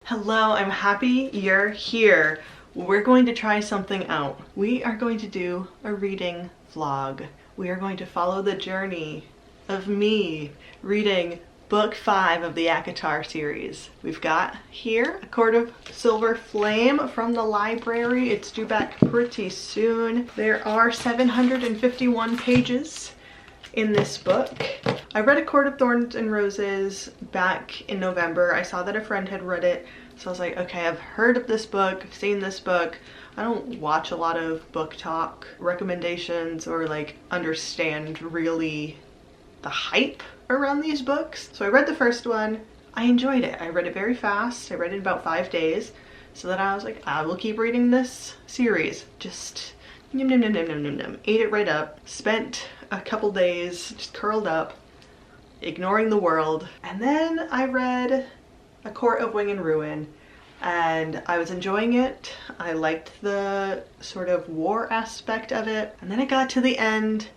Hello, I'm happy you're here. We're going to try something out. We are going to do a reading vlog. We are going to follow the journey of me reading book 5 of the ACOTAR series. We've got here A Court of Silver Flame from the library. It's due back pretty soon. There are 751 pages in this book. I read A Court of Thorns and Roses back in November. I saw that a friend had read it, so I was like, okay, I've heard of this book, I've seen this book. I don't watch a lot of book talk recommendations or like understand really the hype around these books. So I read the first one. I enjoyed it. I read it very fast. I read it in about 5 days. So then I was like, I will keep reading this series. Just ate it right up. Spent a couple days just curled up, ignoring the world. And then I read A Court of Wing and Ruin, and I was enjoying it. I liked the sort of war aspect of it. And then it got to the end,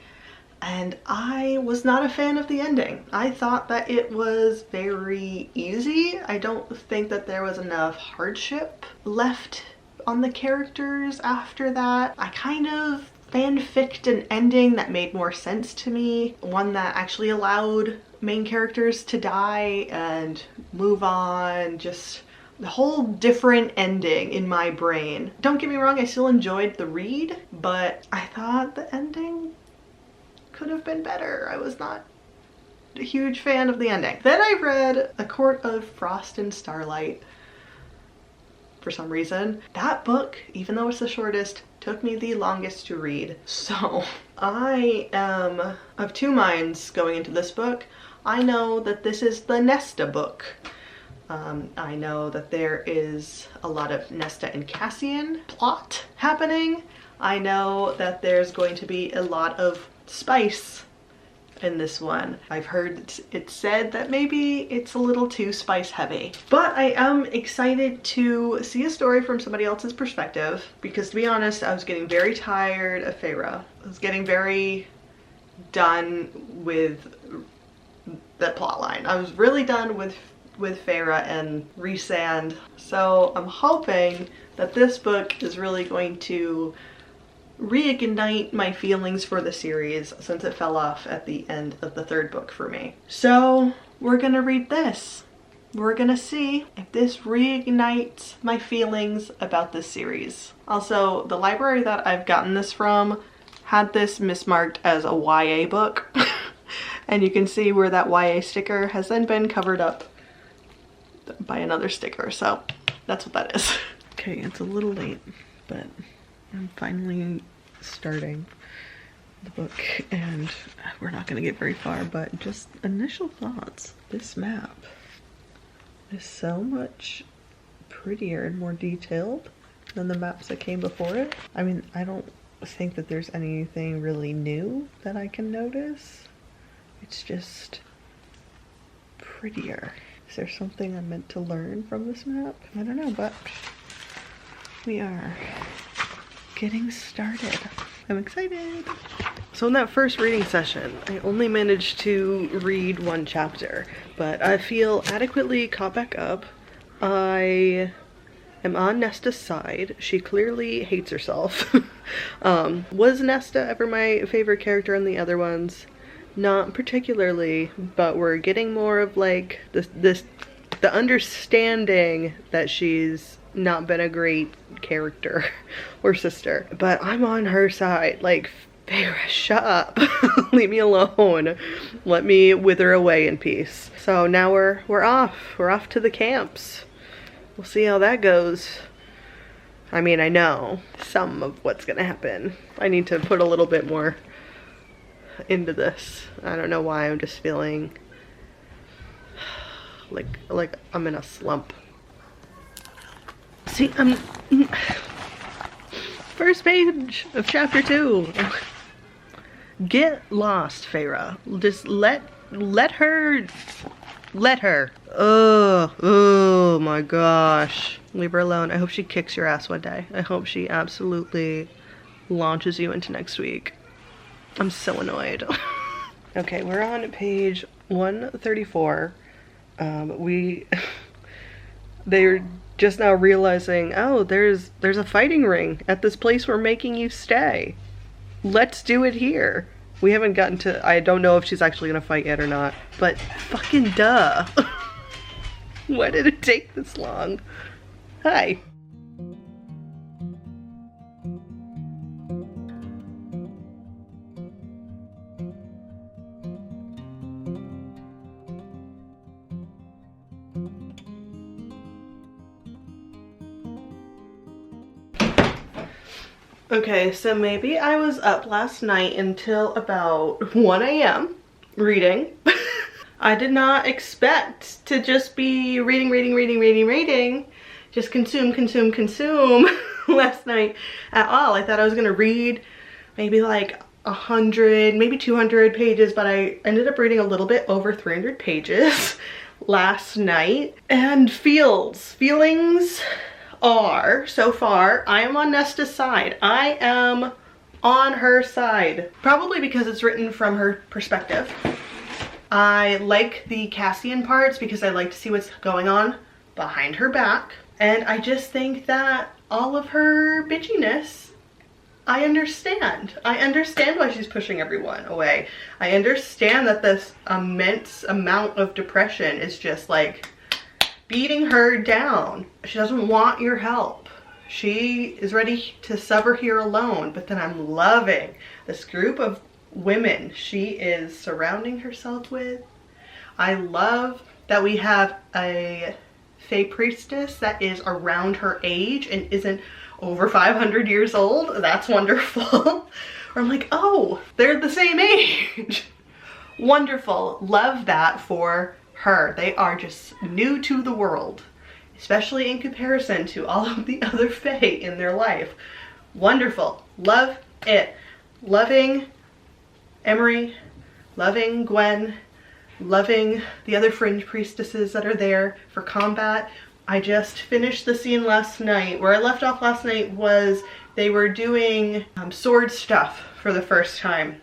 and I was not a fan of the ending. I thought that it was very easy. I don't think that there was enough hardship left on the characters after that. I kind of fanficked an ending that made more sense to me. One that actually allowed main characters to die and move on. Just the whole different ending in my brain. Don't get me wrong, I still enjoyed the read, but I thought the ending could have been better. I was not a huge fan of the ending. Then I read A Court of Frost and Starlight. For some reason, that book, even though it's the shortest, took me the longest to read. So I am of two minds going into this book. I know that this is the Nesta book. I know that there is a lot of Nesta and Cassian plot happening. I know that there's going to be a lot of spice in this one. I've heard it said that maybe it's a little too spice heavy, but I am excited to see a story from somebody else's perspective, because to be honest, I was getting very tired of Feyre. I was getting very done with that plot line. I was really done with Feyre and Rhysand. So I'm hoping that this book is really going to reignite my feelings for the series, since it fell off at the end of the 3rd book for me. So we're gonna read this. We're gonna see if this reignites my feelings about this series. Also, the library that I've gotten this from had this mismarked as a YA book. And you can see where that YA sticker has then been covered up by another sticker. So that's what that is. Okay, it's a little late, but I'm finally starting the book and we're not going to get very far, but just initial thoughts. This map is so much prettier and more detailed than the maps that came before it. I mean, I don't think that there's anything really new that I can notice. It's just prettier. Is there something I'm meant to learn from this map? I don't know, but we are getting started. I'm excited. So in that first reading session, I only managed to read 1 chapter, but I feel adequately caught back up. I am on Nesta's side. She clearly hates herself. Was Nesta ever my favorite character in the other ones? Not particularly, but we're getting more of like the understanding that she's not been a great character or sister. But I'm on her side. Like, Feyre, shut up. Leave me alone. Let me wither away in peace. So now we're off. We're off to the camps. We'll see how that goes. I mean, I know some of what's gonna happen. I need to put a little bit more into this. I don't know why, I'm just feeling like I'm in a slump. See, first page of chapter 2. Get lost, Feyre. Just let her. Oh my gosh. Leave her alone. I hope she kicks your ass one day. I hope she absolutely launches you into next week. I'm so annoyed. Okay, we're on page 134. They're just now realizing, oh, there's a fighting ring at this place we're making you stay. Let's do it here. We haven't gotten to, I don't know if she's actually gonna fight yet or not, but fucking duh. Why did it take this long? Hi. Okay, so maybe I was up last night until about 1 a.m. reading. I did not expect to just be reading, just consume last night at all. I thought I was gonna read maybe like 100, maybe 200 pages, but I ended up reading a little bit over 300 pages last night. And feelings are, so far, I am on Nesta's side. I am on her side. Probably because it's written from her perspective. I like the Cassian parts because I like to see what's going on behind her back. And I just think that all of her bitchiness, I understand. I understand why she's pushing everyone away. I understand that this immense amount of depression is just like beating her down. She doesn't want your help. She is ready to suffer here alone, but then I'm loving this group of women she is surrounding herself with. I love that we have a Fae priestess that is around her age and isn't over 500 years old. That's wonderful. Or I'm like, oh, they're the same age. Wonderful. Love that for her. They are just new to the world, especially in comparison to all of the other Fae in their life. Wonderful. Love it. Loving Emery, loving Gwen, loving the other fringe priestesses that are there for combat. I just finished the scene last night. Where I left off last night was they were doing sword stuff for the first time.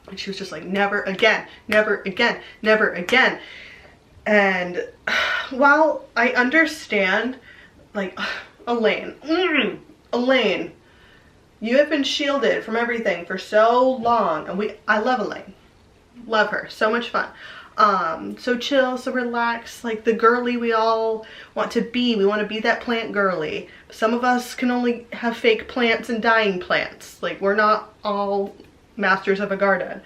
And she was just like, never again, never again, never again. And while I understand, like, Elaine, Elaine, you have been shielded from everything for so long, and I love Elaine, love her, so much fun, so chill, so relaxed, like the girly we all want to be. We want to be that plant girly. Some of us can only have fake plants and dying plants, like we're not all masters of a garden.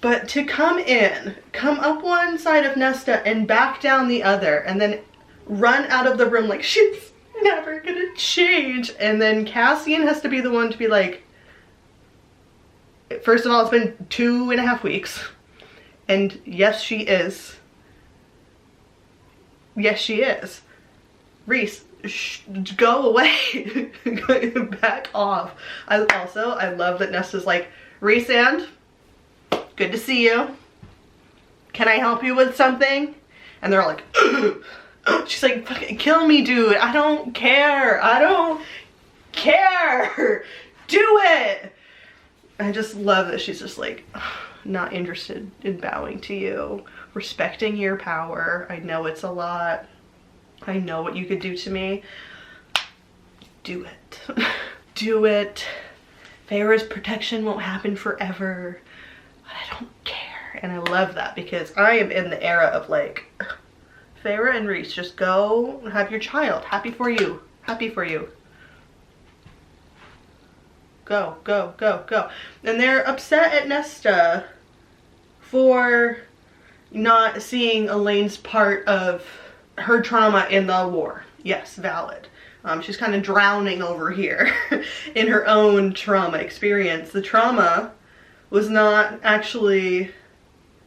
But to come up one side of Nesta and back down the other, and then run out of the room like she's never gonna change. And then Cassian has to be the one to be like, first of all, it's been 2.5 weeks. And yes, she is. Yes, she is. Reese, go away. Back off. I love that Nesta's like, Reese, and good to see you. Can I help you with something? And they're all like, she's like, fucking kill me, dude. I don't care. I don't care. Do it. I just love that she's just like, not interested in bowing to you, respecting your power. I know it's a lot. I know what you could do to me. Do it. Do it. Feyre's protection won't happen forever. I don't care. And I love that because I am in the era of like, Feyre and Reese, just go and have your child. Happy for you. Happy for you. Go, go, go, go. And they're upset at Nesta for not seeing Elaine's part of her trauma in the war. Yes, valid. She's kind of drowning over here in her own trauma experience. The trauma was not actually,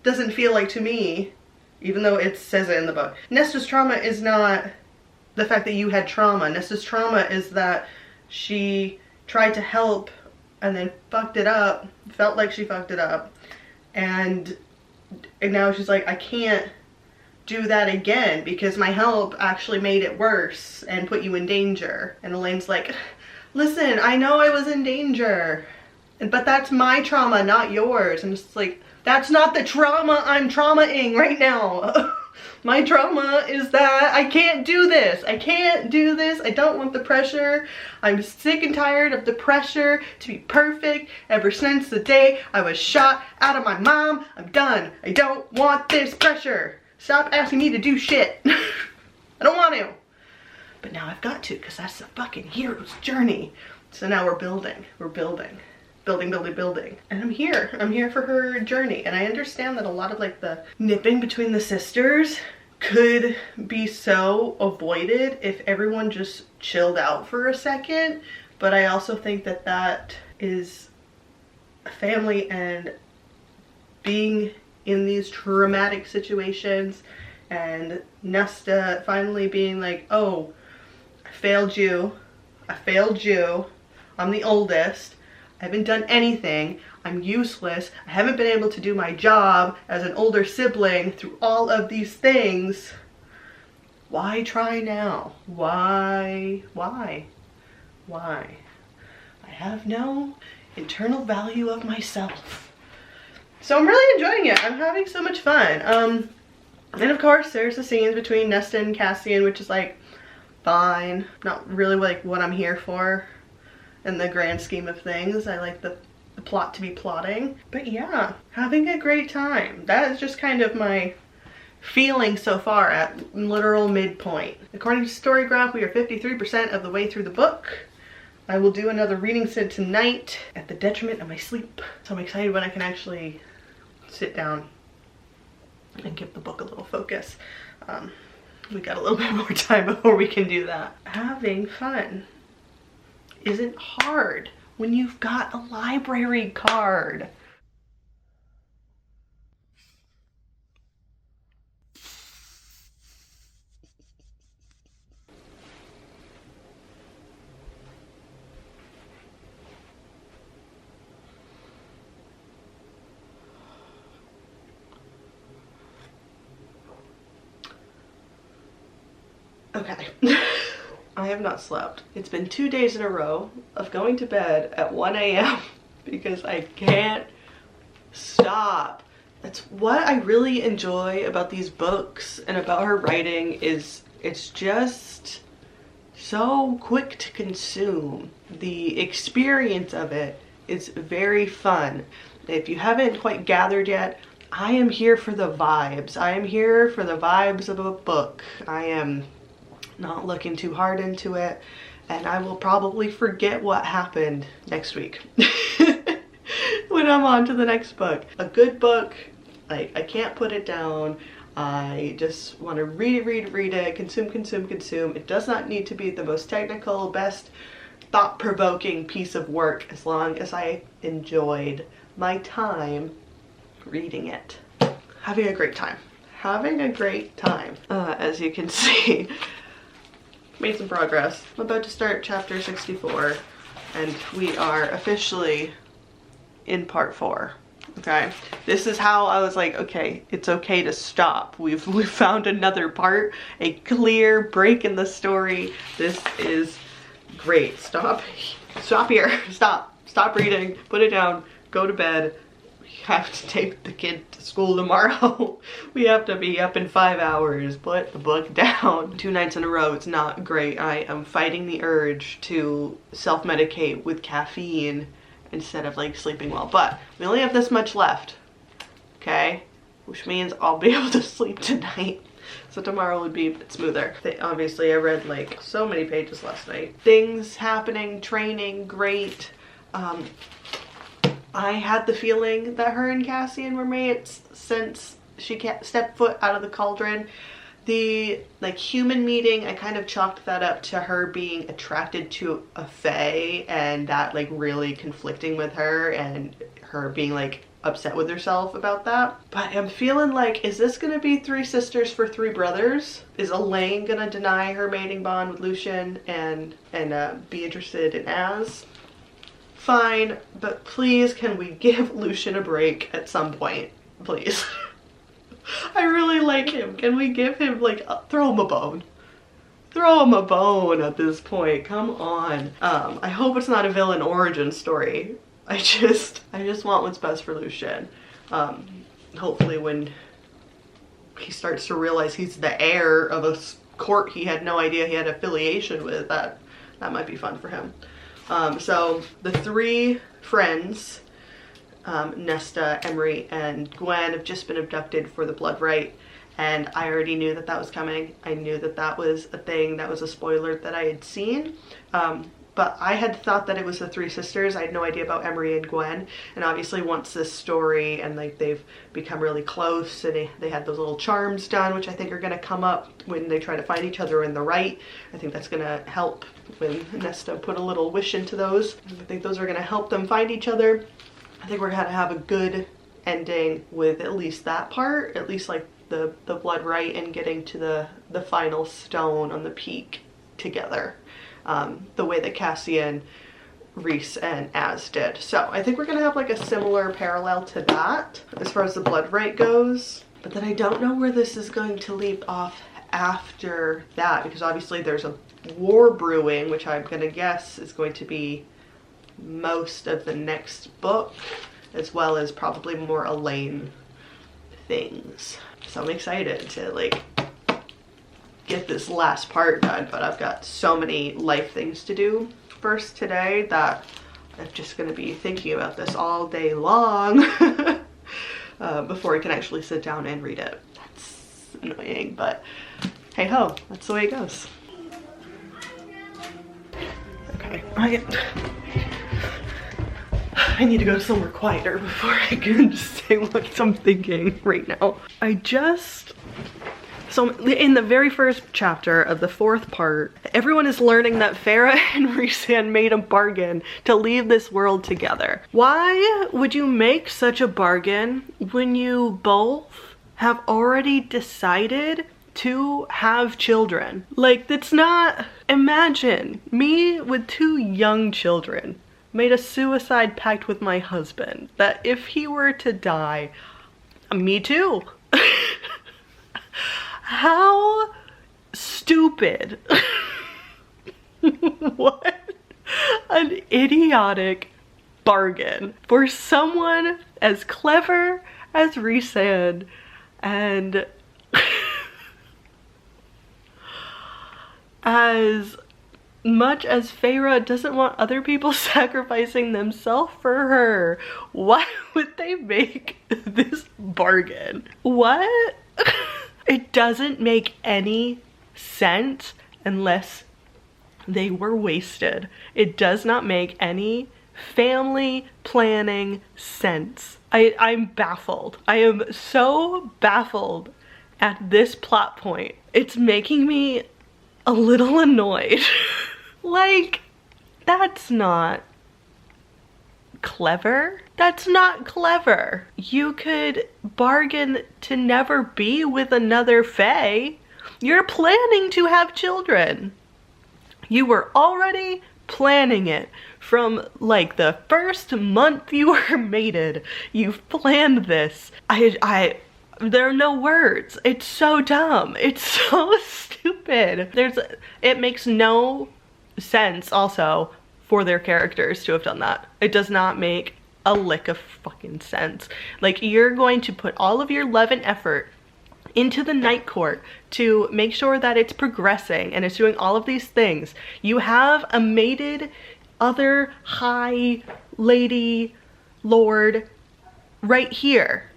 doesn't feel like to me, even though it says it in the book. Nesta's trauma is not the fact that you had trauma. Nesta's trauma is that she tried to help and then fucked it up, felt like she fucked it up, and now she's like, I can't do that again because my help actually made it worse and put you in danger. And Elaine's like, listen, I know I was in danger, but that's my trauma, not yours. And it's like, that's not the trauma I'm traumaing right now. My trauma is that I can't do this. I can't do this. I don't want the pressure. I'm sick and tired of the pressure to be perfect ever since the day I was shot out of my mom. I'm done. I don't want this pressure. Stop asking me to do shit. I don't want to. But now I've got to, because that's the fucking hero's journey. So now we're building. We're building. Building, building, building. And I'm here. I'm here for her journey. And I understand that a lot of like the nipping between the sisters could be so avoided if everyone just chilled out for a second. But I also think that that is a family, and being in these traumatic situations, and Nesta finally being like, oh, I failed you. I failed you. I'm the oldest. I haven't done anything. I'm useless. I haven't been able to do my job as an older sibling through all of these things. Why try now? Why? Why? Why? I have no internal value of myself. So I'm really enjoying it. I'm having so much fun. And of course there's the scenes between Nesta and Cassian, which is like fine. Not really like what I'm here for. In the grand scheme of things, I like the plot to be plotting. But yeah, having a great time. That is just kind of my feeling so far at literal midpoint. According to Storygraph, we are 53% of the way through the book. I will do another reading sit tonight at the detriment of my sleep. So I'm excited when I can actually sit down and give the book a little focus. We got a little bit more time before we can do that. Having fun isn't hard when you've got a library card. Okay. I have not slept. It's been 2 days in a row of going to bed at 1 a.m. because I can't stop. That's what I really enjoy about these books and about her writing, is it's just so quick to consume. The experience of it is very fun. If you haven't quite gathered yet, I am here for the vibes. I am here for the vibes of a book. I am not looking too hard into it, and I will probably forget what happened next week when I'm on to the next book. A good book, I can't put it down. I just want to read it, consume, consume, consume. It does not need to be the most technical, best, thought-provoking piece of work, as long as I enjoyed my time reading it. Having a great time. Having a great time. As you can see, made some progress. I'm about to start chapter 64, and we are officially in part 4. Okay, this is how I was like, okay, it's okay to stop. We've found another part, a clear break in the story. This is great. Stop here. Stop reading. Put it down. Go to bed. We have to take the kid to school tomorrow. We have to be up in 5 hours. Put the book down. 2 nights in a row, it's not great. I am fighting the urge to self-medicate with caffeine instead of like sleeping well. But we only have this much left, okay? Which means I'll be able to sleep tonight. So tomorrow would be a bit smoother. Obviously I read like so many pages last night. Things happening, training, great. I had the feeling that her and Cassian were mates since she stepped foot out of the cauldron. The like human meeting, I kind of chalked that up to her being attracted to a fae, and that like really conflicting with her, and her being like upset with herself about that. But I'm feeling like, is this gonna be 3 sisters for 3 brothers? Is Elaine gonna deny her mating bond with Lucien and be interested in Az? Fine, but please can we give Lucien a break at some point, please? I really like him. Can we give him like, throw him a bone? Throw him a bone at this point, come on. I hope it's not a villain origin story. I just want what's best for Lucien. Hopefully when he starts to realize he's the heir of a court he had no idea he had affiliation with. That might be fun for him. So the three friends, Nesta, Emery, and Gwen, have just been abducted for the blood rite, and I already knew that that was coming. I knew that that was a thing, that was a spoiler that I had seen. But I had thought that it was the three sisters. I had no idea about Emery and Gwen. And obviously once this story and like they've become really close and they had those little charms done, which I think are gonna come up when they try to find each other in the rite. I think that's gonna help when Nesta put a little wish into those. I think those are gonna help them find each other. I think we're gonna have a good ending with at least that part, at least like the blood rite and getting to the final stone on the peak together. The way that Cassian, Rhys, and Az did. So I think we're gonna have like a similar parallel to that as far as the blood rite goes. But then I don't know where this is going to leap off after that, because obviously there's a war brewing, which I'm gonna guess is going to be most of the next book, as well as probably more Elaine things. So I'm excited to like get this last part done, but I've got so many life things to do first today that I'm just gonna be thinking about this all day long before I can actually sit down and read it. That's annoying, but hey ho, that's the way it goes. Okay, I need to go somewhere quieter before I can say what I'm thinking right now. So in the very first chapter of the fourth part, everyone is learning that Farah and Rhysand made a bargain to leave this world together. Why would you make such a bargain when you both have already decided to have children? Like, that's not... Imagine me with 2 young children made a suicide pact with my husband that if he were to die, me too. How stupid. What an idiotic bargain for someone as clever as Rhysand and as much as Farah doesn't want other people sacrificing themselves for her. Why would they make this bargain? What? It doesn't make any sense unless they were wasted. It does not make any family planning sense. I'm baffled. I am so baffled at this plot point. It's making me a little annoyed. Like, that's not clever. That's not clever. You could bargain to never be with another Fae. You're planning to have children. You were already planning it from like the first month you were mated. You've planned this. There are no words. It's so dumb. It's so stupid. It makes no sense also for their characters to have done that. It does not make a lick of fucking sense. Like, you're going to put all of your love and effort into the Night Court to make sure that it's progressing and it's doing all of these things. You have a mated other high lady lord right here.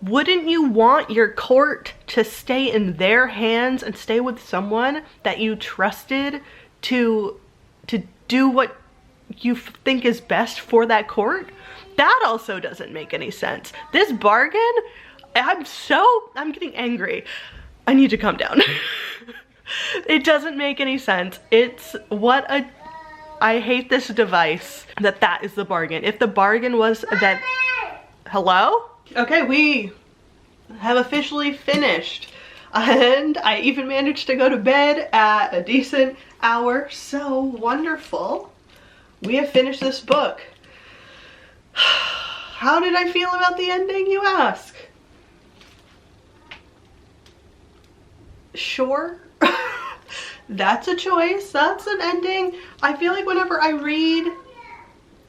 Wouldn't you want your court to stay in their hands and stay with someone that you trusted to do what you think is best for that court? That also doesn't make any sense. This bargain, I'm getting angry. I need to calm down. It doesn't make any sense. I hate this device that is the bargain. If the bargain was that, hello? Okay, we have officially finished. And I even managed to go to bed at a decent hour. So wonderful. We have finished this book. How did I feel about the ending, you ask? Sure. That's a choice. That's an ending. I feel like whenever I read,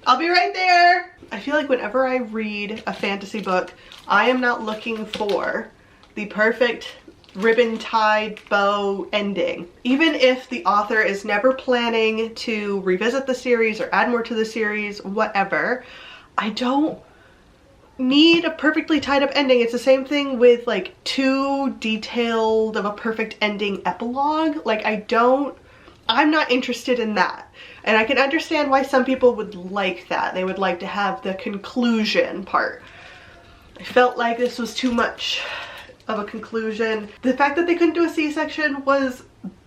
I'll be right there. I feel like whenever I read a fantasy book, I am not looking for the perfect ribbon tied bow ending. Even if the author is never planning to revisit the series or add more to the series, whatever, I don't need a perfectly tied up ending. It's the same thing with like too detailed of a perfect ending epilogue. Like I'm not interested in that. And I can understand why some people would like that. They would like to have the conclusion part. I felt like this was too much of a conclusion. The fact that they couldn't do a C-section was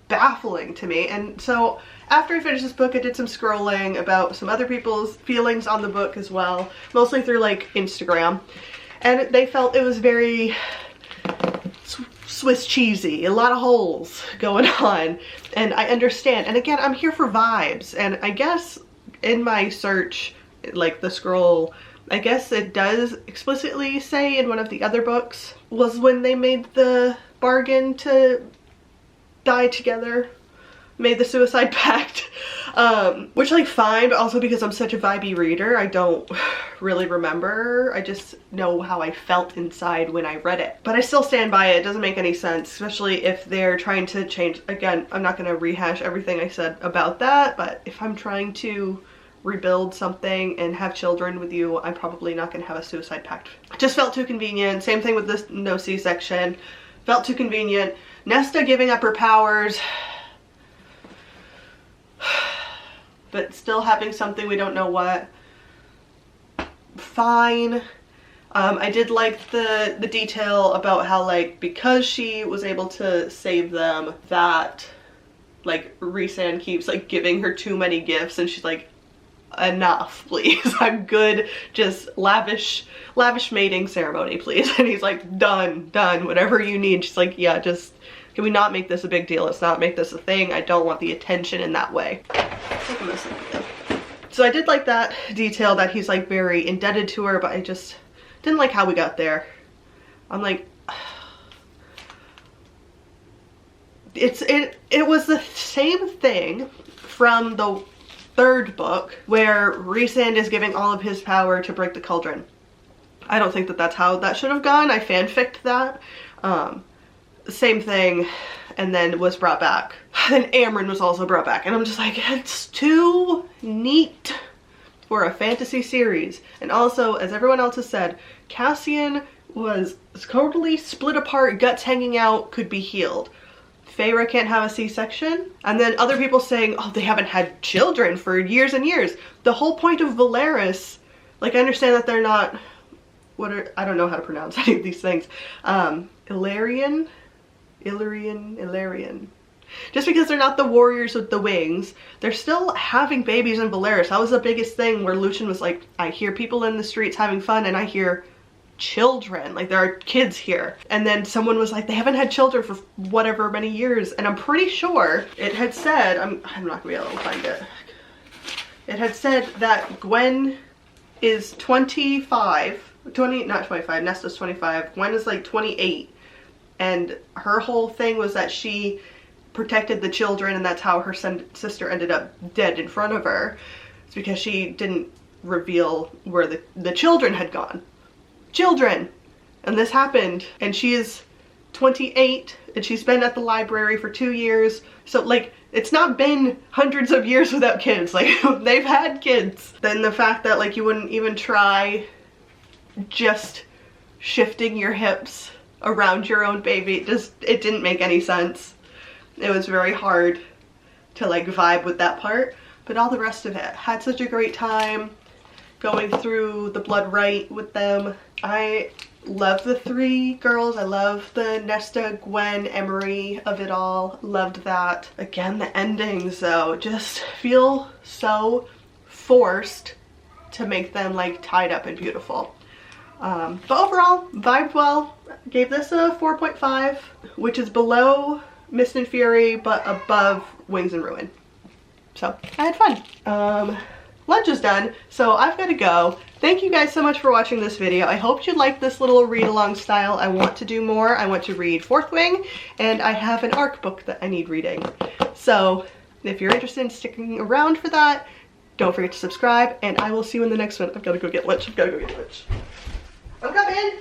baffling to me. And so after I finished this book, I did some scrolling about some other people's feelings on the book as well, mostly through like Instagram, and they felt it was very Swiss cheesy, a lot of holes going on, and I understand. And again, I'm here for vibes, and I guess in my search, like the scroll, I guess it does explicitly say in one of the other books was when they made the bargain to die together, made the suicide pact, which like fine, but also because I'm such a vibey reader, I don't really remember. I just know how I felt inside when I read it. But I still stand by it. It doesn't make any sense, especially if they're trying to change. Again, I'm not going to rehash everything I said about that, but if I'm trying to rebuild something and have children with you, I'm probably not going to have a suicide pact. It just felt too convenient. Same thing with this no C-section. Felt too convenient. Nesta giving up her powers, but still having something we don't know what. Fine. I did like the detail about how, like, because she was able to save them, that like Rhysand keeps like giving her too many gifts, and she's like, enough, please. I'm good. Just lavish mating ceremony, please. And he's like, done, whatever you need. She's like, yeah, just can we not make this a big deal? Let's not make this a thing. I don't want the attention in that way. So I did like that detail that he's like very indebted to her, but I just didn't like how we got there. I'm like, it was the same thing from the third book where Rhysand is giving all of his power to break the cauldron. I don't think that that's how that should have gone. I fanficked that. Same thing, and then was brought back. And Amren was also brought back, and I'm just like, it's too neat for a fantasy series. And also, as everyone else has said, Cassian was totally split apart, guts hanging out, could be healed. Feyre can't have a C-section. And then other people saying, oh, they haven't had children for years and years. The whole point of Valeris, like, I understand that they're not, I don't know how to pronounce any of these things. Illyrian. Just because they're not the warriors with the wings, they're still having babies in Valeris. That was the biggest thing, where Lucien was like, I hear people in the streets having fun, and I hear children, like there are kids here. And then someone was like, they haven't had children for whatever many years, and I'm pretty sure it had said, I'm not gonna be able to find it. It had said that Gwen is 25, not 25, Nesta's 25, Gwen is like 28, and her whole thing was that she protected the children, and that's how her sister ended up dead in front of her. It's because she didn't reveal where the children had gone. Children! And this happened, and she is 28, and she's been at the library for 2 years. So like, it's not been hundreds of years without kids. Like, they've had kids. Then the fact that like you wouldn't even try just shifting your hips around your own baby, it didn't make any sense. It was very hard to like vibe with that part, but all the rest of it, had such a great time going through the blood rite with them. I love the three girls. I love the Nesta, Gwen, Emery of it all. Loved that. Again, the endings though just feel so forced to make them like tied up and beautiful. But overall, vibed well. Gave this a 4.5, which is below Mist and Fury, but above Wings and Ruin. So I had fun. Lunch is done, so I've got to go. Thank you guys so much for watching this video. I hope you liked this little read-along style. I want to do more. I want to read Fourth Wing, and I have an ARC book that I need reading. So if you're interested in sticking around for that, don't forget to subscribe, and I will see you in the next one. I've got to go get lunch. I'm coming!